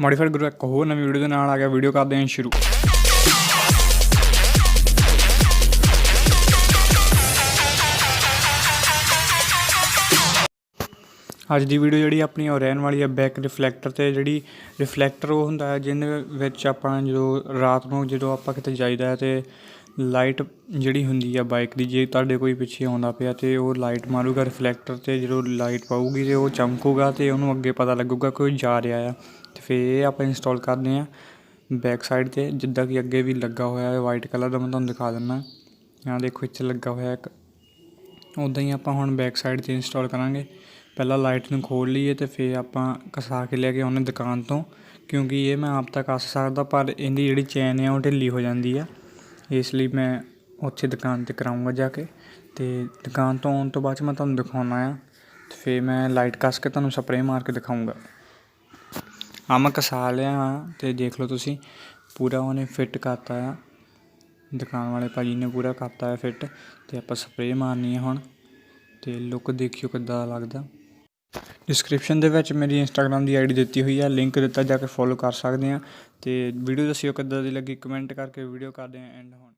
Modified ਗੁਰੂ ਇੱਕ ਹੋਰ ਨਵੀਂ ਵੀਡੀਓ ਦੇ ਨਾਲ ਆ ਗਿਆ। ਵੀਡੀਓ ਕਰਦੇ ਹਾਂ ਸ਼ੁਰੂ। ਅੱਜ ਦੀ ਵੀਡੀਓ ਜਿਹੜੀ ਆਪਣੀ ਉਹ ਰਹਿਣ ਵਾਲੀ ਹੈ ਬੈਕ ਰਿਫਲੈਕਟਰ 'ਤੇ। ਜਿਹੜੀ ਰਿਫਲੈਕਟਰ ਉਹ ਹੁੰਦਾ ਹੈ ਜਿਹਦੇ ਵਿੱਚ ਆਪਾਂ ਜਦੋਂ ਰਾਤ ਨੂੰ ਜਦੋਂ ਆਪਾਂ ਕਿਤੇ ਜਾਈਦਾ ਅਤੇ ਲਾਈਟ ਜਿਹੜੀ ਹੁੰਦੀ ਆ ਬਾਈਕ ਦੀ, ਜੇ ਤੁਹਾਡੇ ਕੋਈ ਪਿੱਛੇ ਆਉਂਦਾ ਪਿਆ ਅਤੇ ਉਹ ਲਾਈਟ ਮਾਰੂਗਾ ਰਿਫਲੈਕਟਰ 'ਤੇ, ਜਦੋਂ ਲਾਈਟ ਪਾਊਗੀ ਅਤੇ ਉਹ ਚਮਕੂਗਾ ਅਤੇ ਉਹਨੂੰ ਅੱਗੇ ਪਤਾ ਲੱਗੂਗਾ ਕੋਈ ਜਾ ਰਿਹਾ ਆ। ਅਤੇ ਫਿਰ ਇਹ ਆਪਾਂ ਇੰਸਟਾਲ ਕਰਦੇ ਹਾਂ ਬੈਕ ਸਾਈਡ 'ਤੇ, ਜਿੱਦਾਂ ਕਿ ਅੱਗੇ ਵੀ ਲੱਗਾ ਹੋਇਆ ਹੈ ਵਾਈਟ ਕਲਰ ਦਾ। ਮੈਂ ਤੁਹਾਨੂੰ ਦਿਖਾ ਦਿੰਦਾ, ਆਹ ਦੇਖੋ ਇੱਥੇ ਲੱਗਾ ਹੋਇਆ ਇੱਕ। ਉੱਦਾਂ ਹੀ ਆਪਾਂ ਹੁਣ ਬੈਕ ਸਾਈਡ 'ਤੇ ਇੰਸਟਾਲ ਕਰਾਂਗੇ। ਪਹਿਲਾਂ ਲਾਈਟ ਨੂੰ ਖੋਲ੍ਹ ਲਈਏ ਅਤੇ ਫਿਰ ਆਪਾਂ ਘਸਾ ਕੇ ਲੈ ਕੇ ਆਉਂਦੇ ਦੁਕਾਨ ਤੋਂ, ਕਿਉਂਕਿ ਇਹ ਮੈਂ ਆਪ ਤਾਂ ਕੱਸ ਸਕਦਾ ਪਰ ਇਹਦੀ ਜਿਹੜੀ ਚੈਨ ਆ ਉਹ ਢਿੱਲੀ ਹੋ ਜਾਂਦੀ ਆ। ਇਸ ਲਈ ਮੈਂ ਉੱਥੇ ਦੁਕਾਨ 'ਤੇ ਕਰਾਊਂਗਾ ਜਾ ਕੇ। ਅਤੇ ਦੁਕਾਨ ਤੋਂ ਆਉਣ ਤੋਂ ਬਾਅਦ 'ਚ ਮੈਂ ਤੁਹਾਨੂੰ ਦਿਖਾਉਂਦਾ ਆ ਅਤੇ ਫਿਰ ਮੈਂ ਲਾਈਟ ਕੱਸ ਕੇ ਤੁਹਾਨੂੰ ਸਪਰੇਅ ਮਾਰ ਕੇ ਦਿਖਾਊਂਗਾ। ਆਹ ਮੈਂ ਘਸਾ ਲਿਆ ਅਤੇ ਦੇਖ ਲਓ ਤੁਸੀਂ, ਪੂਰਾ ਉਹਨੇ ਫਿੱਟ ਕਰਤਾ ਆ। ਦੁਕਾਨ ਵਾਲੇ ਭਾਅ ਜੀ ਨੇ ਪੂਰਾ ਕਰਤਾ ਹੈ ਫਿੱਟ। ਅਤੇ ਆਪਾਂ ਸਪਰੇਅ ਮਾਰਨੀ ਆ ਹੁਣ, ਅਤੇ ਲੁੱਕ ਦੇਖਿਓ ਕਿੱਦਾਂ ਦਾ ਲੱਗਦਾ। ਡਿਸਕ੍ਰਿਪਸ਼ਨ ਦੇ ਵਿੱਚ ਮੇਰੀ ਇੰਸਟਾਗ੍ਰਾਮ ਦੀ ID ਦਿੱਤੀ ਹੋਈ ਆ, ਲਿੰਕ ਦਿੱਤਾ, ਜਾ ਕੇ ਫੋਲੋ ਕਰ ਸਕਦੇ ਹਾਂ। ਅਤੇ ਵੀਡੀਓ ਦੱਸਿਓ ਕਿੱਦਾਂ ਦੀ ਲੱਗੀ, ਕਮੈਂਟ ਕਰਕੇ ਵੀਡੀਓ ਕਰਦੇ ਹਾਂ ਐਂਡ ਹੁਣ।